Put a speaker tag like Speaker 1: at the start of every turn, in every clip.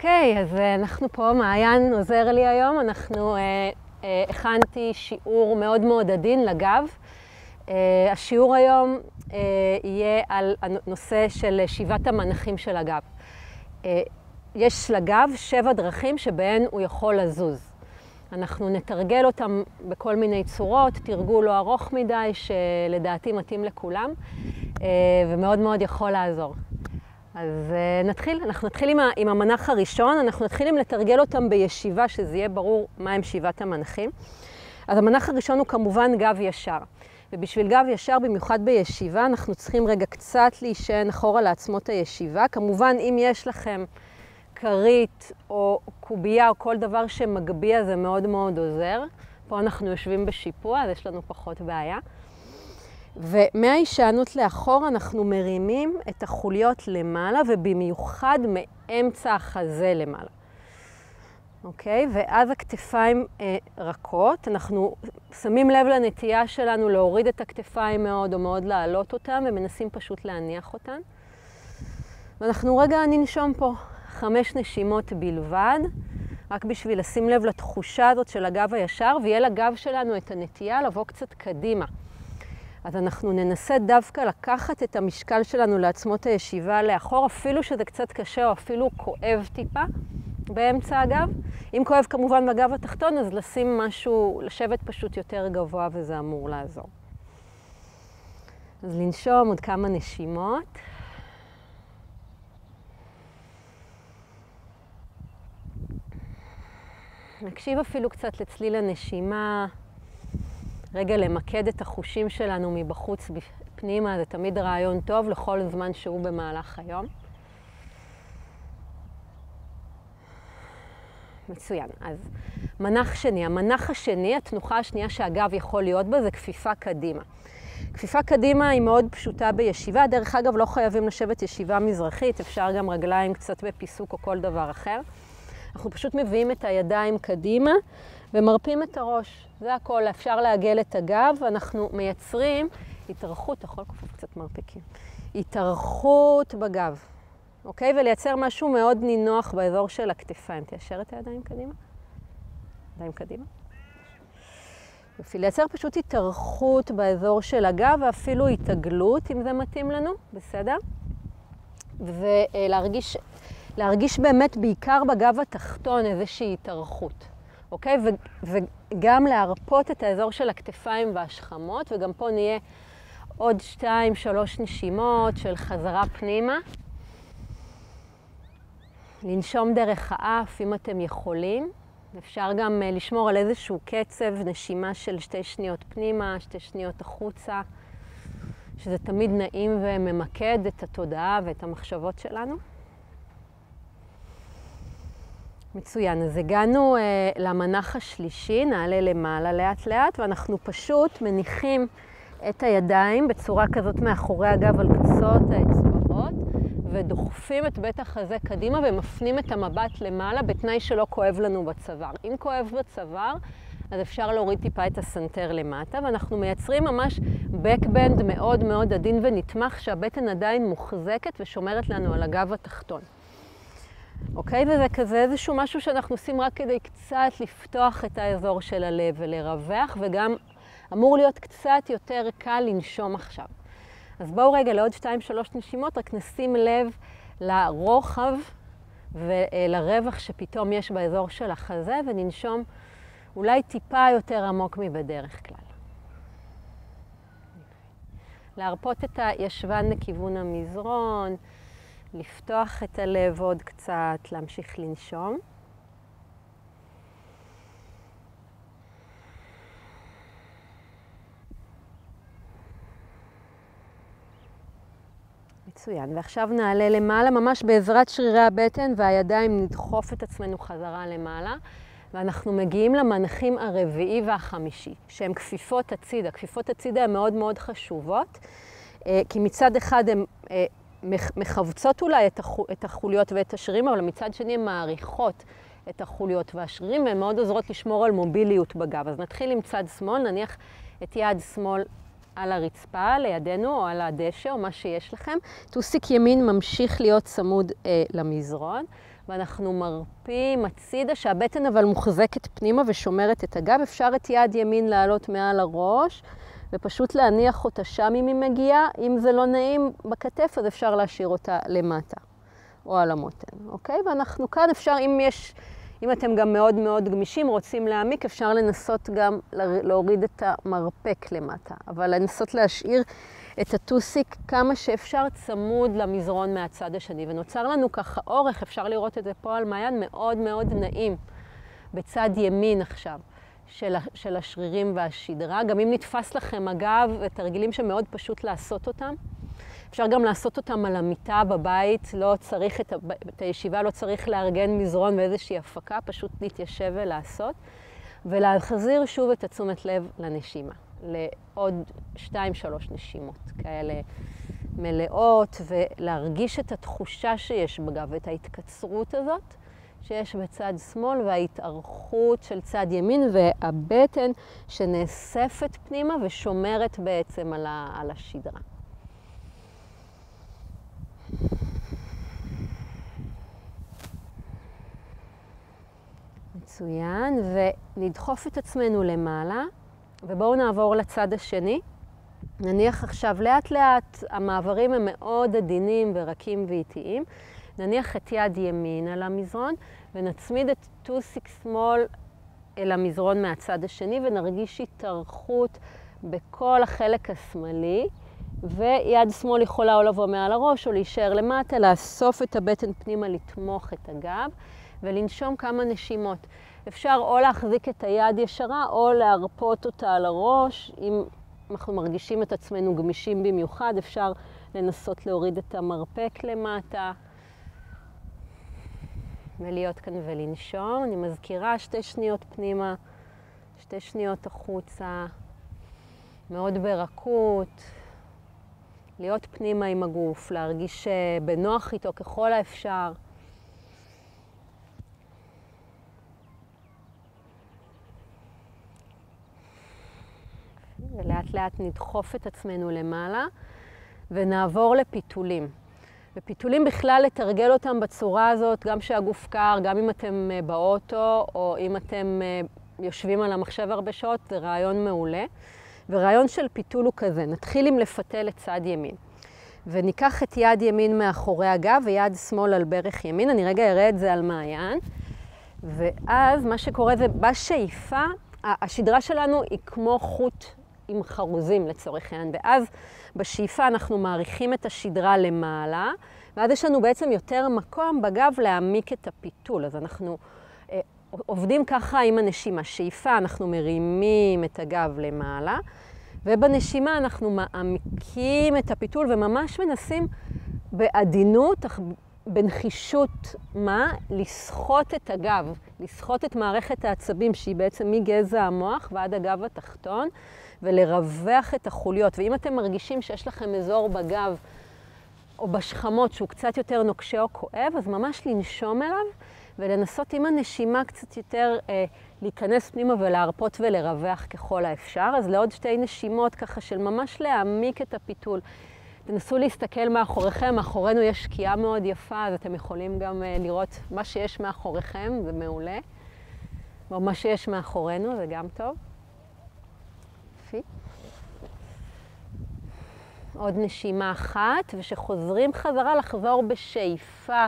Speaker 1: אוקיי, אז אנחנו פה, מעיין עוזר לי היום. הכנתי שיעור מאוד מאוד עדין לגב. השיעור היום יהיה על הנושא של שיבת המנחים של הגב. יש לגב 7 דרכים שבהן הוא יכול לזוז. אנחנו נתרגל אותם בכל מיני צורות, תרגול לא ארוך מדי, שלדעתי מתאים לכולם, ומאוד מאוד יכול לעזור. אז אנחנו נתחיל עם המנח הראשון, אנחנו נתחיל עם לתרגל אותם בישיבה, שזה יהיה ברור מהם 7 המנחים. אז המנח הראשון הוא כמובן גב ישר. ובשביל גב ישר, במיוחד בישיבה, אנחנו צריכים רגע קצת להישען אחורה לעצמות הישיבה. כמובן, אם יש לכם כרית או קובייה או כל דבר שמגביה, זה מאוד מאוד עוזר. פה אנחנו יושבים בשיפוע, אז יש לנו פחות בעיה. ומההישענות לאחור אנחנו מרימים את החוליות למעלה, ובמיוחד מאמצע החזה למעלה. אוקיי? ואז הכתפיים רכות. אנחנו שמים לב לנטייה שלנו להוריד את הכתפיים מאוד או מאוד להעלות אותן, ומנסים פשוט להניח אותן. ואנחנו רגע ננשום פה 5 נשימות בלבד, רק בשביל לשים לב לתחושה הזאת של הגב הישר, ויהיה לגב שלנו את הנטייה לבוא קצת קדימה. אז אנחנו ננסה דווקא לקחת את המשקל שלנו לעצמות הישיבה לאחור, אפילו שזה קצת קשה או אפילו כואב טיפה באמצע הגב. אם כואב כמובן בגב התחתון, אז לשים משהו, לשבת פשוט יותר גבוה, וזה אמור לעזור. אז לנשום עוד כמה נשימות. נקשיב אפילו קצת לצליל הנשימה. רגע למקד את החושים שלנו מבחוץ פנימה, זה תמיד רעיון טוב לכל זמן שהוא במהלך היום. מצוין. אז מנח שני. המנח השני, התנוחה השנייה שהגב יכול להיות בה, זה כפיפה קדימה. כפיפה קדימה היא מאוד פשוטה בישיבה. דרך אגב, לא חייבים לשבת ישיבה מזרחית, אפשר גם רגליים קצת בפיסוק או כל דבר אחר. אנחנו פשוט מביאים את הידיים קדימה ומרפים את הראש. זה הכל. אפשר לעגל את הגב, ואנחנו מייצרים התארכות, אתה יכול קצת מרפקים. התארכות בגב. אוקיי? ולייצר משהו מאוד נינוח באזור של הכתפיים. תיישר את הידיים קדימה. ידיים קדימה. יופי. לייצר פשוט התארכות באזור של הגב, ואפילו התעגלות, אם זה מתאים לנו. בסדר? ולהרגיש באמת בעיקר בגב התחתון איזושהי התארכות. אוקיי? וגם להרפות את האזור של הכתפיים והשכמות, וגם פה נהיה עוד 2-3 נשימות של חזרה פנימה. לנשום דרך האף, אם אתם יכולים. אפשר גם לשמור על איזשהו קצב, נשימה של 2 שניות פנימה, 2 שניות החוצה, שזה תמיד נעים וממקד את התודעה ואת המחשבות שלנו. מצוין, אז הגענו למנח השלישי, נעלה למעלה לאט לאט, ואנחנו פשוט מניחים את הידיים בצורה כזאת מאחורי הגב על קצות האצבעות, ודוחפים את בית החזה קדימה ומפנים את המבט למעלה, בתנאי שלא כואב לנו בצוואר. אם כואב בצוואר, אז אפשר להוריד טיפה את הסנטר למטה, ואנחנו מייצרים ממש בקבנד מאוד מאוד עדין ונתמך, שהבטן עדיין מוחזקת ושומרת לנו על הגב התחתון. אוקיי? וזה כזה איזשהו משהו שאנחנו עושים רק כדי קצת לפתוח את האזור של הלב ולרווח, וגם אמור להיות קצת יותר קל לנשום עכשיו. אז בואו רגע לעוד 2-3 נשימות, רק נשים לב לרוחב ולרווח שפתאום יש באזור של החזה, וננשום אולי טיפה יותר עמוק מבדרך כלל. להרפות את הישבן לכיוון המזרון, לפתוח את הלב עוד קצת, להמשיך לנשום. מצוין. ועכשיו נעלה למעלה, ממש בעזרת שרירי הבטן והידיים נדחוף את עצמנו חזרה למעלה. ואנחנו מגיעים למנחים הרביעי והחמישי, שהן כפיפות הצידה. כפיפות הצידה הן מאוד מאוד חשובות, כי מצד אחד הן מחבצות אולי את החוליות ואת השרירים, אבל מצד שני הן מעריכות את החוליות והשרירים, והן מאוד עוזרות לשמור על מוביליות בגב. אז נתחיל עם צד שמאל, נניח את יד שמאל על הרצפה לידינו או על הדשא או מה שיש לכם. טוסיק ימין ממשיך להיות צמוד למזרון. ואנחנו מרפים הצידה, שהבטן אבל מוחזקת פנימה ושומרת את הגב. אפשר את יד ימין לעלות מעל הראש, ופשוט להניח אותה שם אם היא מגיעה. אם זה לא נעים בכתף, אז אפשר להשאיר אותה למטה, או על המותן, אוקיי? ואנחנו כאן אפשר, אם אתם גם מאוד מאוד גמישים, רוצים להעמיק, אפשר לנסות גם להוריד את המרפק למטה, אבל לנסות להשאיר את הטוסיק כמה שאפשר צמוד למזרון מהצד השני. ונוצר לנו ככה אורך, אפשר לראות את זה פה על מעיין, מאוד מאוד נעים בצד ימין עכשיו של השרירים והשדרה. גם אם נתפס לכם אגב, תרגילים שמאוד פשוט לעשות אותם. אפשר גם לעשות אותם על המיטה בבית, לא צריך את הישיבה, לא צריך לארגן מזרון ואיזושהי הפקה, פשוט להתיישב ולעשות. ולהחזיר שוב את התשומת לב לנשימה, לעוד 2-3 נשימות כאלה מלאות, ולהרגיש את התחושה שיש בגב, ואת ההתקצרות הזאת שיש בצד שמאל, וההתארכות של צד ימין, והבטן שנאספת פנימה ושומרת בעצם על השדרה. מצוין, ונדחוף את עצמנו למעלה, ובואו נעבור לצד השני. נניח עכשיו לאט לאט, המעברים הם מאוד עדינים ורקים ואיטיים. נניח את יד ימין על המזרון, ונצמיד את טוסיק שמאל אל המזרון מהצד השני, ונרגיש התארכות בכל החלק השמאלי. ויד שמאל יכולה או לבוא מעל הראש או להישאר למטה, לאסוף את הבטן פנימה, לתמוך את הגב ולנשום כמה נשימות. אפשר או להחזיק את היד ישרה או להרפות אותה על הראש. אם אנחנו מרגישים את עצמנו גמישים במיוחד, אפשר לנסות להוריד את המרפק למטה ולהיות כאן ולנשום. אני מזכירה 2 שניות פנימה, 2 שניות החוצה, מאוד ברכות. להיות פנימה עם הגוף, להרגיש בנוח איתו ככל האפשר. ולאט לאט נדחוף את עצמנו למעלה ונעבור לפיתולים. ופיתולים בכלל לתרגל אותם בצורה הזאת, גם שהגוף קר, גם אם אתם באוטו או אם אתם יושבים על המחשב הרבה שעות, זה רעיון מעולה. ורעיון של פיתול הוא כזה, נתחיל עם לפתל את צד ימין. וניקח את יד ימין מאחורי הגב ויד שמאל על ברך ימין. אני רגע אראה את זה על מעיין. ואז מה שקורה זה בשאיפה, השדרה שלנו היא כמו חוט עם חרוזים לצורך העניין. ואז בשאיפה אנחנו מעריכים את השדרה למעלה, ואז יש לנו בעצם יותר מקום בגב להעמיק את הפיתול. אז אנחנו עובדים ככה עם הנשימה. שאיפה אנחנו מרימים את הגב למעלה, ובנשימה אנחנו מעמיקים את הפיתול וממש מנסים בעדינות, אך בנחישות, לסחוט את הגב, לסחוט את מערכת העצבים שהיא בעצם מגזע המוח ועד הגב התחתון, ולרווח את החוליות. ואם אתם מרגישים שיש לכם אזור בגב או בשכמות שהוא קצת יותר נוקשה או כואב, אז ממש לנשום אליו ולנסות עם הנשימה קצת יותר להיכנס פנימה ולהרפות ולרווח ככל האפשר. אז לעוד 2 נשימות ככה של ממש להעמיק את הפיתול. תנסו להסתכל מאחוריכם, מאחורינו יש שקיעה מאוד יפה, אז אתם יכולים גם לראות מה שיש מאחוריכם, זה מעולה. או מה שיש מאחורינו, זה גם טוב. יפי. עוד נשימה אחת, ושחוזרים חזרה לחזור בשאיפה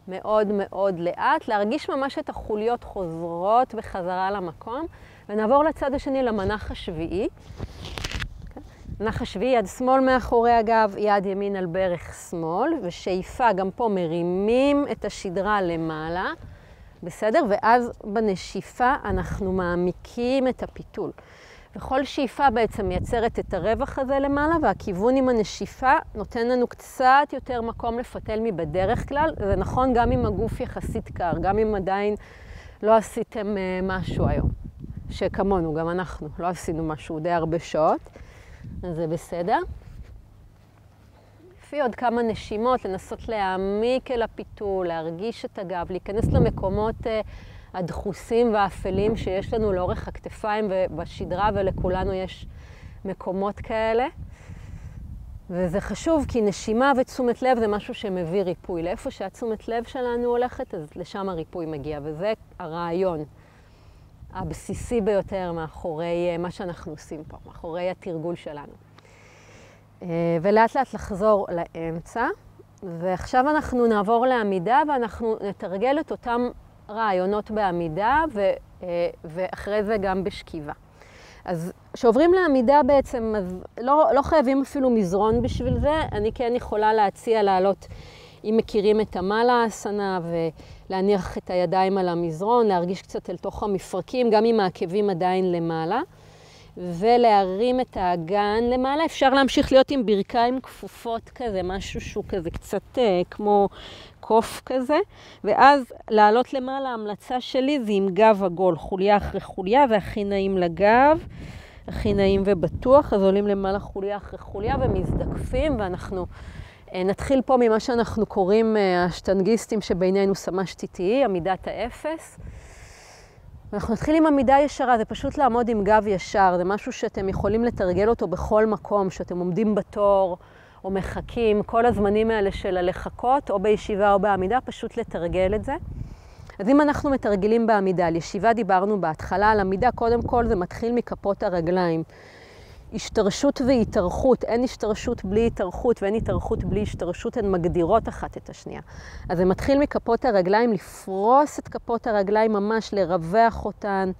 Speaker 1: מאוד מאוד לאט, להרגיש ממש את החוליות חוזרות בחזרה למקום, ונעבור לצד השני למנח השביעי. מנח השביעי, יד שמאל מאחורי הגב, יד ימין על ברך שמאל, ושאיפה גם פה מרימים את השדרה למעלה, בסדר? ואז בנשיפה אנחנו מעמיקים את הפיתול. וכל שאיפה בעצם מייצרת את הרווח הזה למעלה, והכיוון עם הנשיפה נותן לנו קצת יותר מקום לפתל מבדרך כלל. זה נכון גם אם הגוף יחסית קר, גם אם עדיין לא עשיתם משהו היום. שכמונו, גם אנחנו לא עשינו משהו די הרבה שעות, אז זה בסדר. לפי עוד כמה נשימות, לנסות להעמיק אל הפיתול, להרגיש את הגב, להיכנס למקומות הדחוסים והאפלים שיש לנו לאורך הכתפיים ובשדרה, ולכולנו יש מקומות כאלה. וזה חשוב כי נשימה ותשומת לב זה משהו שמביא ריפוי. לאיפה שהתשומת לב שלנו הולכת, אז לשם הריפוי מגיע. וזה הרעיון הבסיסי ביותר מאחורי מה שאנחנו עושים פה, מאחורי התרגול שלנו. ולאט לאט לחזור לאמצע. ועכשיו אנחנו נעבור לעמידה ואנחנו נתרגל את אותם רעיונות בעמידה ואחרי זה גם בשכיבה. אז כשעוברים לעמידה בעצם, אז לא חייבים אפילו מזרון בשביל זה. אני כן יכולה להציע לעלות, אם מכירים את המעלה אסנה, ולהניח את הידיים על המזרון, להרגיש קצת אל תוך המפרקים, גם אם העקבים עדיין למעלה, ולהרים את האגן למעלה. אפשר להמשיך להיות עם ברכיים כפופות כזה, משהו שהוא כזה קצת כמו קוף כזה, ואז לעלות למעלה, ההמלצה שלי זה עם גב עגול, חוליה אחרי חוליה, והכי נעים לגב, הכי נעים ובטוח. אז עולים למעלה חוליה אחרי חוליה ומזדקפים, ואנחנו נתחיל פה ממה שאנחנו קוראים השטנגיסטים שבינינו סמ"ש TTE, עמידת האפס. ואנחנו נתחיל עם עמידה ישרה, זה פשוט לעמוד עם גב ישר, זה משהו שאתם יכולים לתרגל אותו בכל מקום, שאתם עומדים בתור או מחכים, כל הזמנים האלה של הלחכות, או בישיבה או בעמידה, פשוט לתרגל את זה. אז אם אנחנו מתרגלים בעמידה, על ישיבה דיברנו בהתחלה, על עמידה קודם כל זה מתחיל מכפות הרגליים. השתרשות והתארכות, אין השתרשות בלי התארכות ואין התארכות בלי השתרשות, הן מגדירות אחת את השנייה. אז זה מתחיל מכפות הרגליים, לפרוס את כפות הרגליים ממש, לרווח אותן,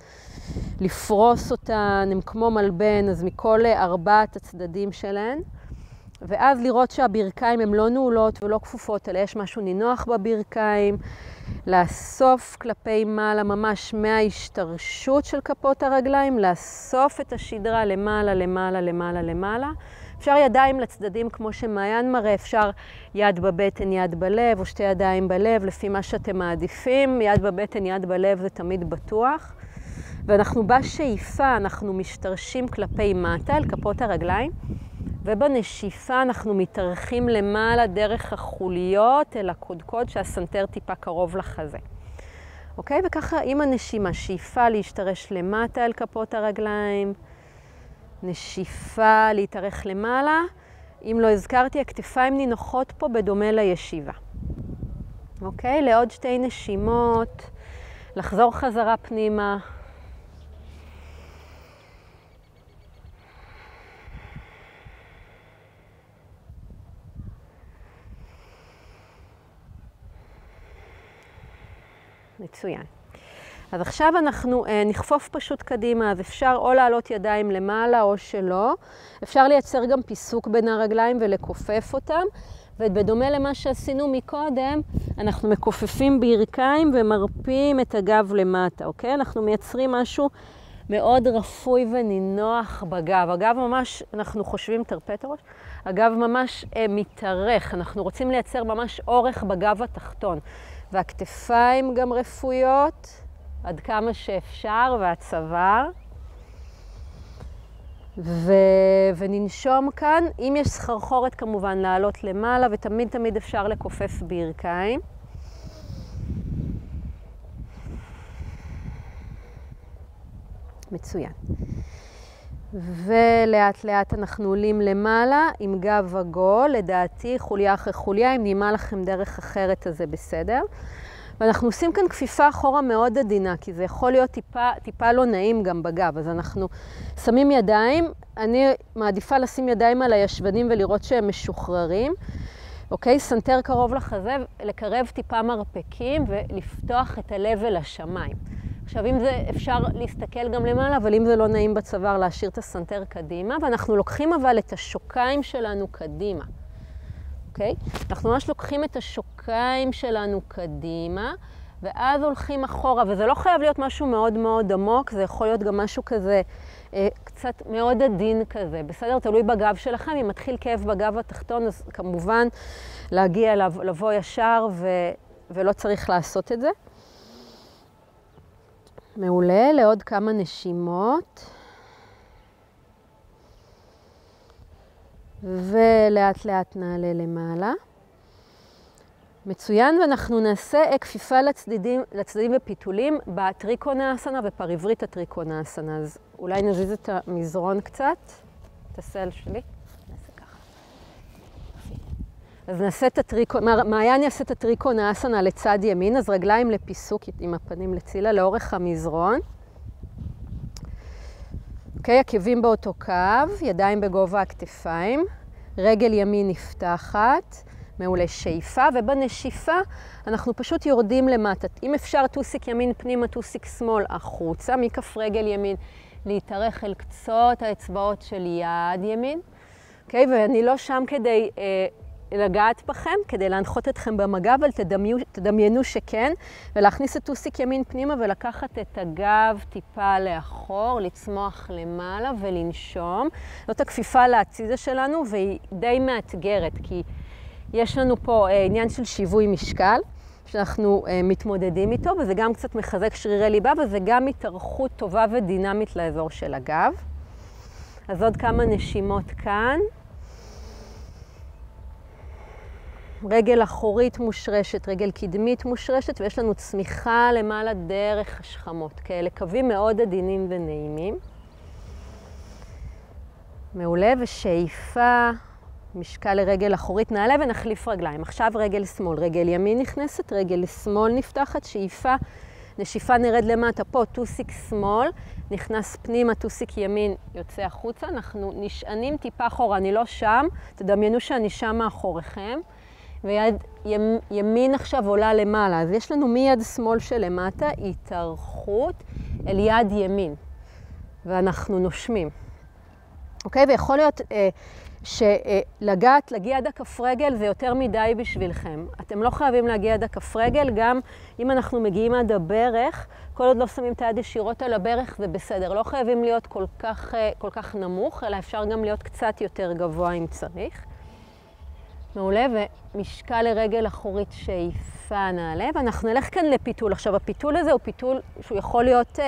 Speaker 1: לפרוס אותן, הם כמו מלבן, אז מכל 4 הצדדים שלהן. ואז לראות שהברכיים הן לא נעולות ולא כפופות, אלא יש משהו נינוח בברכיים, לאסוף כלפי מעלה ממש מההשתרשות של כפות הרגליים, לאסוף את השדרה למעלה, למעלה, למעלה, למעלה. אפשר ידיים לצדדים כמו שמעיין מראה, אפשר יד בבטן, יד בלב, או 2 ידיים בלב, לפי מה שאתם מעדיפים. יד בבטן, יד בלב זה תמיד בטוח. ואנחנו בשאיפה, אנחנו משתרשים כלפי מטה, אל כפות הרגליים. ובנשיפה אנחנו מתארחים למעלה דרך החוליות אל הקודקוד שהסנטר טיפה קרוב לחזה. אוקיי? וככה עם הנשימה, שאיפה להשתרש למטה אל כפות הרגליים, נשיפה להתארך למעלה. אם לא הזכרתי, הכתפיים נינוחות פה בדומה לישיבה. אוקיי? לעוד 2 נשימות, לחזור חזרה פנימה. מצוין. אז עכשיו אנחנו נכפוף פשוט קדימה, אז אפשר או לעלות ידיים למעלה או שלא. אפשר לייצר גם פיסוק בין הרגליים ולכופף אותם. ובדומה למה שעשינו מקודם, אנחנו מכופפים ברכיים ומרפים את הגב למטה, אוקיי? אנחנו מייצרים משהו מאוד רפוי ונינוח בגב. הגב ממש, אנחנו חושבים תרפט הראש, הגב ממש מתארך. אנחנו רוצים לייצר ממש אורך בגב התחתון. והכתפיים גם רפויות, עד כמה שאפשר, והצוואר. וננשום כאן. אם יש סחרחורת כמובן לעלות למעלה, ותמיד תמיד אפשר לכופף ברכיים. מצוין. ולאט לאט אנחנו עולים למעלה עם גב עגול, לדעתי חוליה אחרי חוליה, אם נעימה לכם דרך אחרת אז זה בסדר. ואנחנו עושים כאן כפיפה אחורה מאוד עדינה, כי זה יכול להיות טיפה לא נעים גם בגב. אז אנחנו שמים ידיים, אני מעדיפה לשים ידיים על הישבנים ולראות שהם משוחררים. אוקיי, סנטר קרוב לחזה, לקרב טיפה מרפקים ולפתוח את הלב אל השמיים. עכשיו, אם זה אפשר להסתכל גם למעלה, אבל אם זה לא נעים בצוואר, להשאיר את הסנטר קדימה, ואנחנו לוקחים אבל את השוקיים שלנו קדימה. אוקיי? אנחנו ממש לוקחים את השוקיים שלנו קדימה, ואז הולכים אחורה, וזה לא חייב להיות משהו מאוד מאוד עמוק, זה יכול להיות גם משהו כזה, קצת מאוד עדין כזה. בסדר? תלוי בגב שלכם, אם מתחיל כאב בגב התחתון, אז כמובן להגיע, לבוא ישר, ולא צריך לעשות את זה. מעולה, לעוד כמה נשימות. ולאט לאט נעלה למעלה. מצוין, ואנחנו נעשה כפיפה לצדדים ופיתולים בטריקונאסנה ופריברית הטריקונאסנה. אז אולי נזיז את המזרון קצת, את הסל שלי. נעשה ככה.
Speaker 2: אז נעשה את מעיין יעשה את הטריקונאסנה לצד ימין, אז רגליים לפיסוק עם הפנים לצילה לאורך המזרון. אוקיי, עקבים באותו קו, ידיים בגובה הכתפיים, רגל ימין נפתחת, מעולה, שאיפה, ובנשיפה אנחנו פשוט יורדים למטה. אם אפשר טוסיק ימין פנימה, טוסיק שמאל החוצה, מכף רגל ימין להתארך אל קצות האצבעות של יד ימין. אוקיי, ואני לא שם כדי לגעת בכם, כדי להנחות אתכם במגע, אבל תדמיינו שכן, ולהכניס את טוסיק ימין פנימה ולקחת את הגב טיפה לאחור, לצמוח למעלה ולנשום. זאת הכפיפה להציזה שלנו, והיא די מאתגרת, כי יש לנו פה עניין של שיווי משקל, שאנחנו מתמודדים איתו, וזה גם קצת מחזק שרירי ליבה, וזה גם התארכות טובה ודינמית לאזור של הגב. אז עוד כמה נשימות כאן. רגל אחורית מושרשת, רגל קדמית מושרשת, ויש לנו צמיחה למעלה דרך השכמות, כאלה קווים מאוד עדינים ונעימים. מעולה, ושאיפה, משקל לרגל אחורית, נעלה ונחליף רגליים. עכשיו רגל שמאל, רגל ימין נכנסת, רגל שמאל נפתחת, שאיפה, נשיפה נרד למטה, פה טוסיק שמאל, נכנס פנימה, טוסיק ימין יוצא החוצה, אנחנו נשענים טיפה אחורה, אני לא שם, תדמיינו שאני שם מאחוריכם. ויד ימין עכשיו עולה למעלה, אז יש לנו מיד שמאל שלמטה התארכות אל יד ימין, ואנחנו נושמים. אוקיי? ויכול להיות להגיע עד הכף רגל זה יותר מדי בשבילכם. אתם לא חייבים להגיע עד הכף רגל, גם אם אנחנו מגיעים עד הברך, כל עוד לא שמים את היד ישירות על הברך זה בסדר. לא חייבים להיות כל כך נמוך, אלא אפשר גם להיות קצת יותר גבוה אם צריך. מעולה, ומשקל לרגל אחורית שאיפה נעלה, ואנחנו נלך כאן לפיתול. עכשיו, הפיתול הזה הוא פיתול שהוא יכול להיות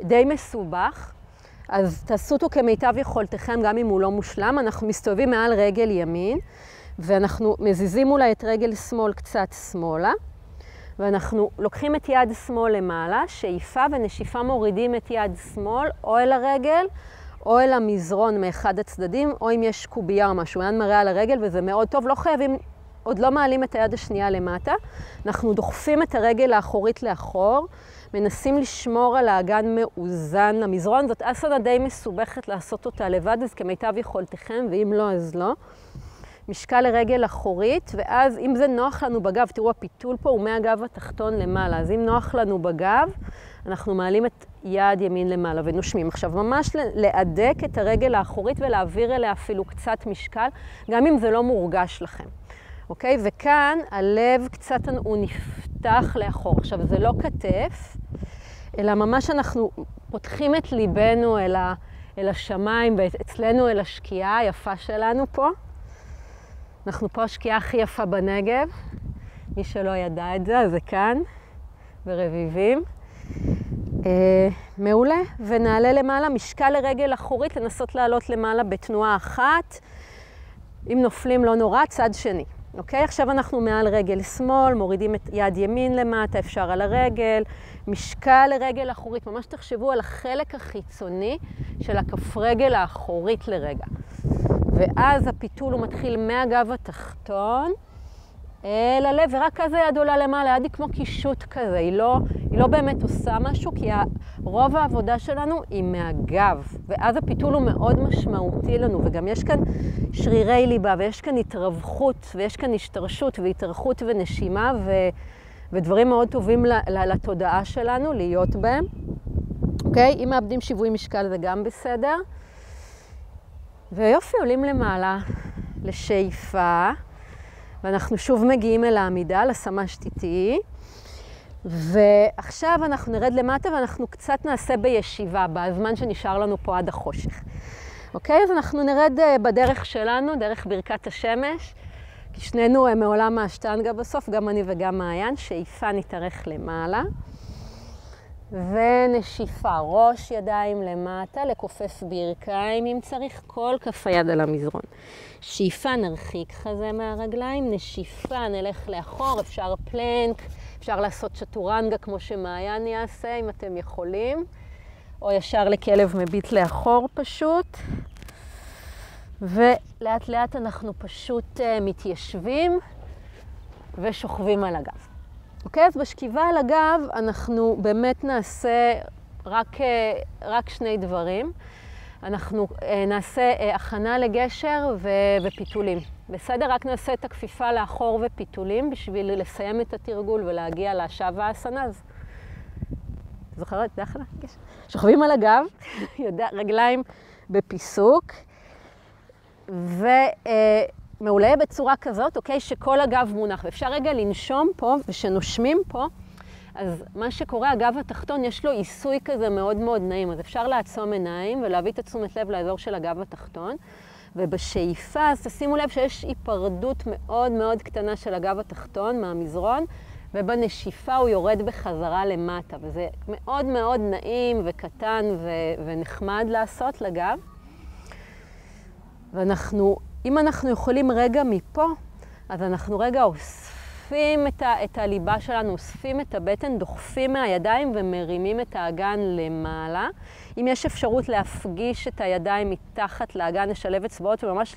Speaker 2: די מסובך, אז תעשו אותו כמיטב יכולתכם, גם אם הוא לא מושלם. אנחנו מסתובבים מעל רגל ימין, ואנחנו מזיזים אולי את רגל שמאל קצת שמאלה, ואנחנו לוקחים את יד שמאל למעלה, שאיפה ונשיפה מורידים את יד שמאל, או אל הרגל, או אל המזרון מאחד הצדדים, או אם יש קובייה או משהו, יד מראה על הרגל, וזה מאוד טוב. לא חייבים, עוד לא מעלים את היד השנייה למטה. אנחנו דוחפים את הרגל האחורית לאחור, מנסים לשמור על האגן מאוזן למזרון. זאת אסנה די מסובכת לעשות אותה לבד, אז כמיטב יכולתכם, ואם לא, אז לא. משקל לרגל אחורית, ואז אם זה נוח לנו בגב, תראו, הפיתול פה הוא מהגב התחתון למעלה, אז אם נוח לנו בגב, אנחנו מעלים את יד ימין למעלה ונושמים. עכשיו, ממש להדק את הרגל האחורית ולהעביר אליה אפילו קצת משקל, גם אם זה לא מורגש לכם. אוקיי? וכאן הלב קצת הוא נפתח לאחור. עכשיו, זה לא כתף, אלא ממש אנחנו פותחים את ליבנו אל השמיים, ואצלנו אל השקיעה היפה שלנו פה. אנחנו פה השקיעה הכי יפה בנגב. מי שלא ידע את זה, אז זה כאן, ברביבים. מעולה, ונעלה למעלה, משקל לרגל אחורית, לנסות לעלות למעלה בתנועה אחת. אם נופלים לא נורא, צד שני. אוקיי? עכשיו אנחנו מעל רגל שמאל, מורידים את יד ימין למטה, אפשר על הרגל. משקל לרגל אחורית, ממש תחשבו על החלק החיצוני של הכף רגל האחורית לרגע. ואז הפיתול הוא מתחיל מהגב התחתון אל הלב, ורק אז היד עולה למעלה, היד היא כמו קישוט כזה, היא לא באמת עושה משהו, כי רוב העבודה שלנו היא מהגב, ואז הפיתול הוא מאוד משמעותי לנו, וגם יש כאן שרירי ליבה, ויש כאן התרווחות, ויש כאן השתרשות והתארכות ונשימה, ודברים מאוד טובים לתודעה שלנו להיות בהם. אוקיי? אם מאבדים שיווי משקל זה גם בסדר. ויופי, עולים למעלה לשאיפה, ואנחנו שוב מגיעים אל העמידה, לסמ"ש איטי. ועכשיו אנחנו נרד למטה ואנחנו קצת נעשה בישיבה, בזמן שנשאר לנו פה עד החושך. אוקיי? אז אנחנו נרד בדרך שלנו, דרך ברכת השמש, כי שנינו מעולם האשטנגה בסוף, גם אני וגם מעיין, שאיפה נתארך למעלה. ונשיפה, ראש ידיים למטה, לכופף ברכיים אם צריך, כל כף היד על המזרון. שאיפה נרחיק חזה מהרגליים, נשיפה נלך לאחור, אפשר פלנק, אפשר לעשות צ'טורנגה כמו שמעיין יעשה אם אתם יכולים, או ישר לכלב מביט לאחור פשוט. ולאט לאט אנחנו פשוט מתיישבים ושוכבים על הגב. אוקיי? אז בשכיבה על הגב אנחנו באמת נעשה רק שני דברים. אנחנו נעשה הכנה לגשר ופיתולים. בסדר? רק נעשה את הכפיפה לאחור ופיתולים בשביל לסיים את התרגול ולהגיע לשווה אסנה. אז זוכרת? דחלה? שוכבים על הגב, רגליים בפיסוק, ומעולה בצורה כזאת, אוקיי? שכל הגב מונח. ואפשר רגע לנשום פה, ושנושמים פה, אז מה שקורה, הגב התחתון, יש לו עיסוי כזה מאוד מאוד נעים. אז אפשר לעצום עיניים ולהביא את התשומת לב לאזור של הגב התחתון. ובשאיפה, אז תשימו לב שיש היפרדות מאוד מאוד קטנה של הגב התחתון מהמזרון, ובנשיפה הוא יורד בחזרה למטה. וזה מאוד מאוד נעים וקטן ונחמד לעשות לגב. אם אנחנו יכולים רגע מפה, אז אנחנו רגע אוספים את הליבה שלנו, אוספים את הבטן, דוחפים מהידיים ומרימים את האגן למעלה. אם יש אפשרות להפגיש את הידיים מתחת לאגן, לשלב אצבעות וממש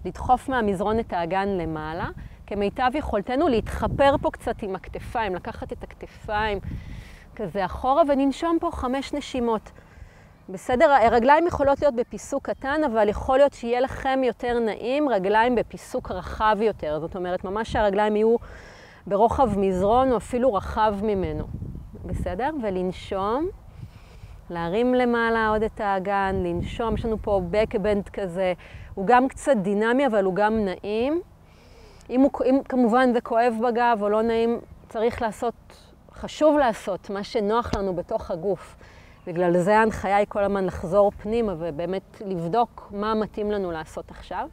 Speaker 2: לדחוף מהמזרון את האגן למעלה. כמיטב יכולתנו להתחפר פה קצת עם הכתפיים, לקחת את הכתפיים כזה אחורה וננשום פה 5 נשימות. בסדר? הרגליים יכולות להיות בפיסוק קטן, אבל יכול להיות שיהיה לכם יותר נעים רגליים בפיסוק רחב יותר. זאת אומרת, ממש שהרגליים יהיו ברוחב מזרון או אפילו רחב ממנו. בסדר? ולנשום. להרים למעלה עוד את האגן, לנשום. יש לנו פה backbend כזה. הוא גם קצת דינמי, אבל הוא גם נעים. אם כמובן זה כואב בגב או לא נעים, חשוב לעשות מה שנוח לנו בתוך הגוף. בגלל זה ההנחיה היא כל הזמן לחזור פנימה ובאמת לבדוק מה מתאים לנו לעשות עכשיו.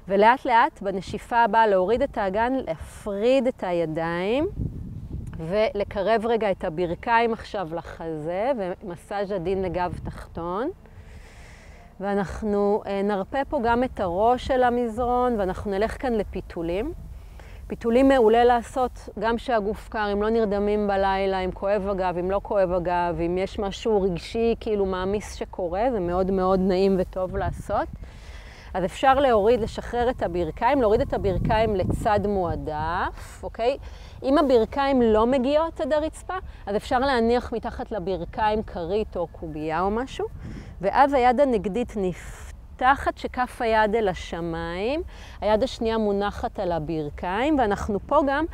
Speaker 2: ולאט לאט בנשיפה הבאה להוריד את האגן, להפריד את הידיים ולקרב רגע את הברכיים עכשיו לחזה ומסאז' עדין לגב תחתון. ואנחנו נרפה פה גם את הראש של המזרון ואנחנו נלך כאן לפיתולים. פיתולים מעולה לעשות גם שהגוף קר, אם לא נרדמים בלילה, אם כואב הגב, אם לא כואב הגב, אם יש משהו רגשי כאילו מעמיס שקורה, זה מאוד מאוד נעים וטוב לעשות. אז אפשר לשחרר את הברכיים, להוריד את הברכיים לצד מועדף, אוקיי? אם הברכיים לא מגיעות עד הרצפה, אז אפשר להניח מתחת לברכיים כרית או קובייה או משהו, ואז היד הנגדית נפתחת שכף היד אל השמיים, היד השנייה מונחת על הברכיים, ואנחנו פה גם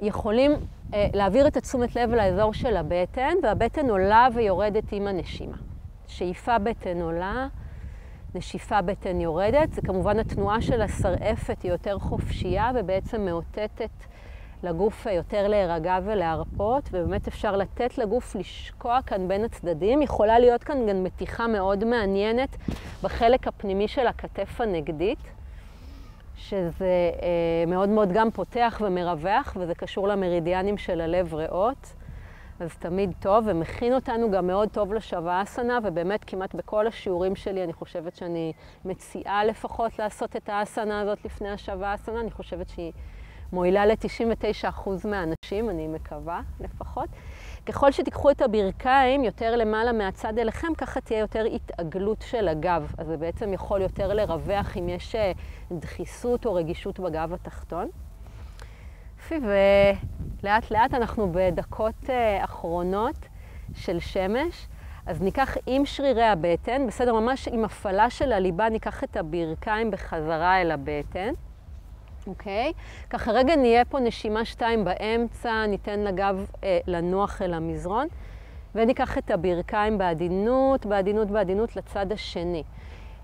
Speaker 2: יכולים להעביר את התשומת לב לאזור של הבטן, והבטן עולה ויורדת עם הנשימה. שאיפה בטן עולה, נשיפה בטן יורדת. זה כמובן התנועה של השרעפת היא יותר חופשייה ובעצם מאותתת לגוף יותר להירגע ולהרפות, ובאמת אפשר לתת לגוף לשקוע כאן בין הצדדים. יכולה להיות כאן גם מתיחה מאוד מעניינת בחלק הפנימי של הכתף הנגדית, שזה מאוד מאוד גם פותח ומרווח, וזה קשור למרידיאנים של הלב ריאות. אז תמיד טוב, ומכין אותנו גם מאוד טוב לשווה אסנה, ובאמת כמעט בכל השיעורים שלי אני חושבת שאני מציעה לפחות לעשות את האסנה הזאת לפני השווה אסנה. אני חושבת שהיא מועילה ל-99% מהאנשים, אני מקווה לפחות. ככל שתיקחו את הברכיים יותר למעלה מהצד אליכם, ככה תהיה יותר התעגלות של הגב. אז זה בעצם יכול יותר לרווח אם יש דחיסות או רגישות בגב התחתון. ולאט לאט אנחנו בדקות אחרונות של שמש. אז ניקח עם שרירי הבטן, בסדר, ממש עם הפעלה של הליבה, ניקח את הברכיים בחזרה אל הבטן. אוקיי? ככה רגע נהיה פה נשימה 2 באמצע, ניתן לגב לנוח אל המזרון, וניקח את הברכיים בעדינות, בעדינות, בעדינות לצד השני.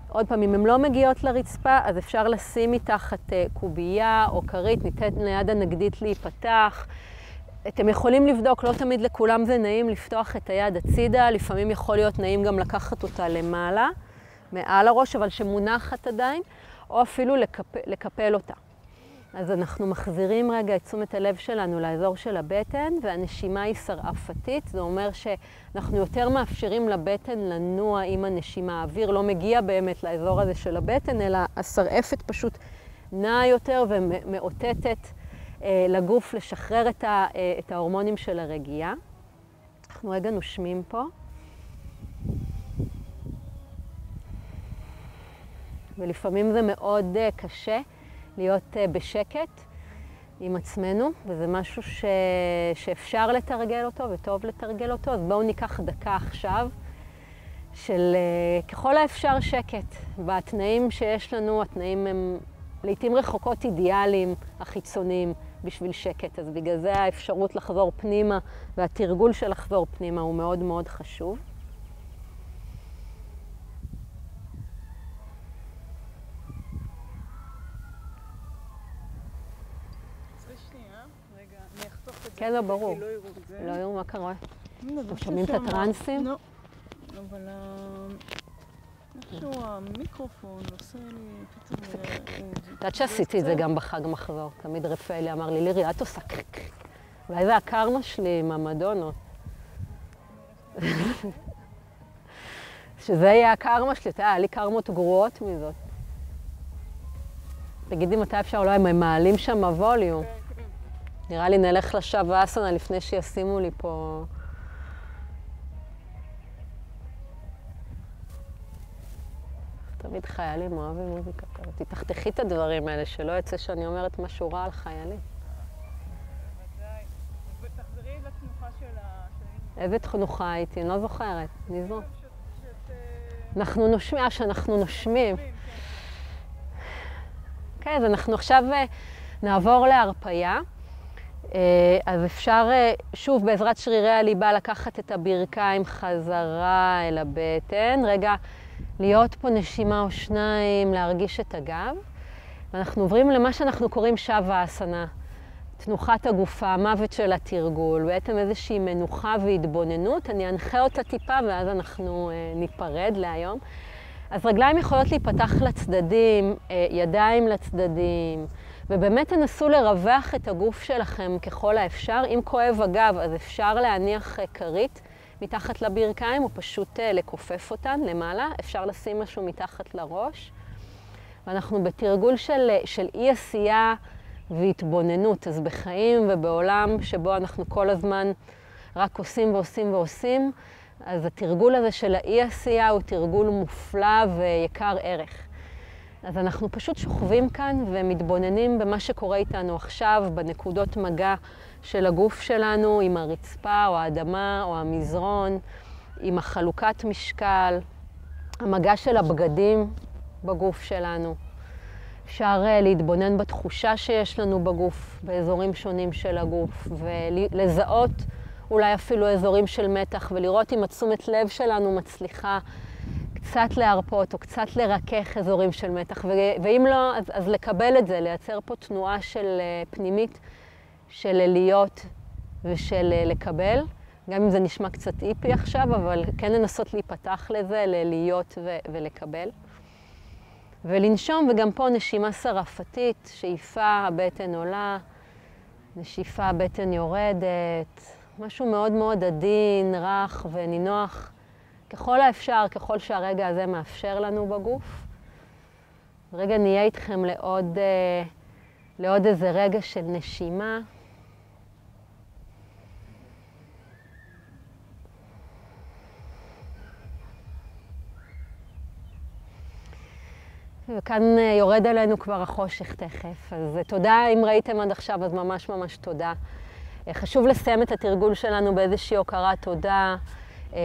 Speaker 2: עוד פעם, אם הן לא מגיעות לרצפה, אז אפשר לשים מתחת קובייה או כרית, ניתן ליד הנגדית להיפתח. אתם יכולים לבדוק, לא תמיד לכולם זה נעים לפתוח את היד הצידה, לפעמים יכול להיות נעים גם לקחת אותה למעלה, מעל הראש, אבל שמונחת עדיין, או אפילו לקפל אותה. אז אנחנו מחזירים רגע את תשומת הלב שלנו לאזור של הבטן, והנשימה היא שרעפתית. זה אומר שאנחנו יותר מאפשרים לבטן לנוע עם הנשימה. האוויר לא מגיע באמת לאזור הזה של הבטן, אלא השרעפת פשוט נעה יותר ומאותתת לגוף לשחרר את ההורמונים של הרגיעה. אנחנו רגע נושמים פה.
Speaker 1: ולפעמים זה מאוד קשה להיות בשקט עם עצמנו, וזה משהו שאפשר לתרגל אותו וטוב לתרגל אותו. אז בואו ניקח דקה עכשיו של ככל האפשר שקט. בתנאים שיש לנו, התנאים הם לעתים רחוקות אידיאליים, החיצוניים, בשביל שקט. אז בגלל זה האפשרות לחזור פנימה והתרגול של לחזור פנימה הוא מאוד מאוד חשוב. כן, לא, ברור. לא יראו מה קרה. אתם שומעים את הטרנסים?
Speaker 3: לא. אבל איכשהו המיקרופון עושה לי פתאום...
Speaker 1: את יודעת שעשיתי את זה גם בחג מחזור. תמיד רפאלי אמר לי, לירי, את עושה קרק. אולי זה הקרמה שלי עם המדונות. שזה יהיה הקרמה שלי. היה לי קרמות גרועות מזאת. תגידי מתי אפשר, אולי הם מעלים שם הווליום. נראה לי נלך לשווה אסנה לפני שישימו לי פה... תמיד חיילים אוהבים מוזיקה כזאת. תחתכי את הדברים האלה, שלא יצא שאני אומרת משהו רע על חיילים.
Speaker 3: בוודאי. ותחזרי לתנוחה של
Speaker 1: איזה תנוחה הייתי? אני לא זוכרת. נזרום. אנחנו נושמים, שאנחנו נושמים. כן, אז אנחנו עכשיו נעבור להרפאיה. אז אפשר, שוב, בעזרת שרירי הליבה, לקחת את הברכיים חזרה אל הבטן. רגע, להיות פה נשימה או שניים, להרגיש את הגב. ואנחנו עוברים למה שאנחנו קוראים שווה אסנה. תנוחת הגופה, המוות של התרגול, בעצם איזושהי מנוחה והתבוננות. אני אנחה אותה טיפה ואז אנחנו ניפרד להיום. אז רגליים יכולות להיפתח לצדדים, ידיים לצדדים, ובאמת תנסו לרווח את הגוף שלכם ככל האפשר. אם כואב הגב, אז אפשר להניח כרית מתחת לברכיים, או פשוט לכופף אותן למעלה. אפשר לשים משהו מתחת לראש. ואנחנו בתרגול של אי עשייה והתבוננות. אז בחיים ובעולם שבו אנחנו כל הזמן רק עושים ועושים ועושים, אז התרגול הזה של האי עשייה הוא תרגול מופלא ויקר ערך. אז אנחנו פשוט שוכבים כאן ומתבוננים במה שקורה איתנו עכשיו, בנקודות מגע של הגוף שלנו, עם הרצפה או האדמה או המזרון, עם החלוקת משקל, המגע של הבגדים בגוף שלנו. אפשר להתבונן בתחושה שיש לנו בגוף, באזורים שונים של הגוף, ולזהות אולי אפילו אזורים של מתח, ולראות אם התשומת לב שלנו מצליחה קצת להרפות או קצת לרכך אזורים של מתח, ואם לא, אז לקבל את זה, לייצר פה תנועה של פנימית של להיות ושל לקבל, גם אם זה נשמע קצת איפי עכשיו, אבל כן לנסות להיפתח לזה, להיות ולקבל. ולנשום, וגם פה נשימה שרפתית, שאיפה הבטן עולה, נשיפה הבטן יורדת, משהו מאוד מאוד עדין, רך ונינוח, ככל האפשר, ככל שהרגע הזה מאפשר לנו בגוף. רגע נהיה איתכם לעוד איזה רגע של נשימה. וכאן יורד עלינו כבר החושך תכף. אז תודה, אם ראיתם עד עכשיו, אז ממש ממש תודה. חשוב לסיים את התרגול שלנו באיזושהי הוקרת תודה,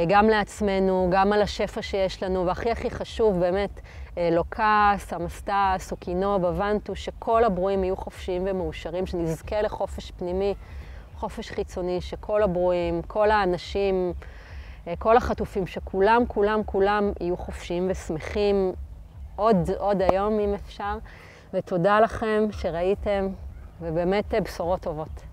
Speaker 1: גם לעצמנו, גם על השפע שיש לנו, והכי הכי חשוב באמת, לוקס, אמסטס, אוקינו, בוונטו, שכל הברואים יהיו חופשיים ומאושרים, שנזכה לחופש פנימי, חופש חיצוני, שכל הברואים, כל האנשים, כל החטופים, שכולם, כולם יהיו חופשיים ושמחים עוד היום אם אפשר. ותודה לכם שראיתם, ובאמת בשורות טובות.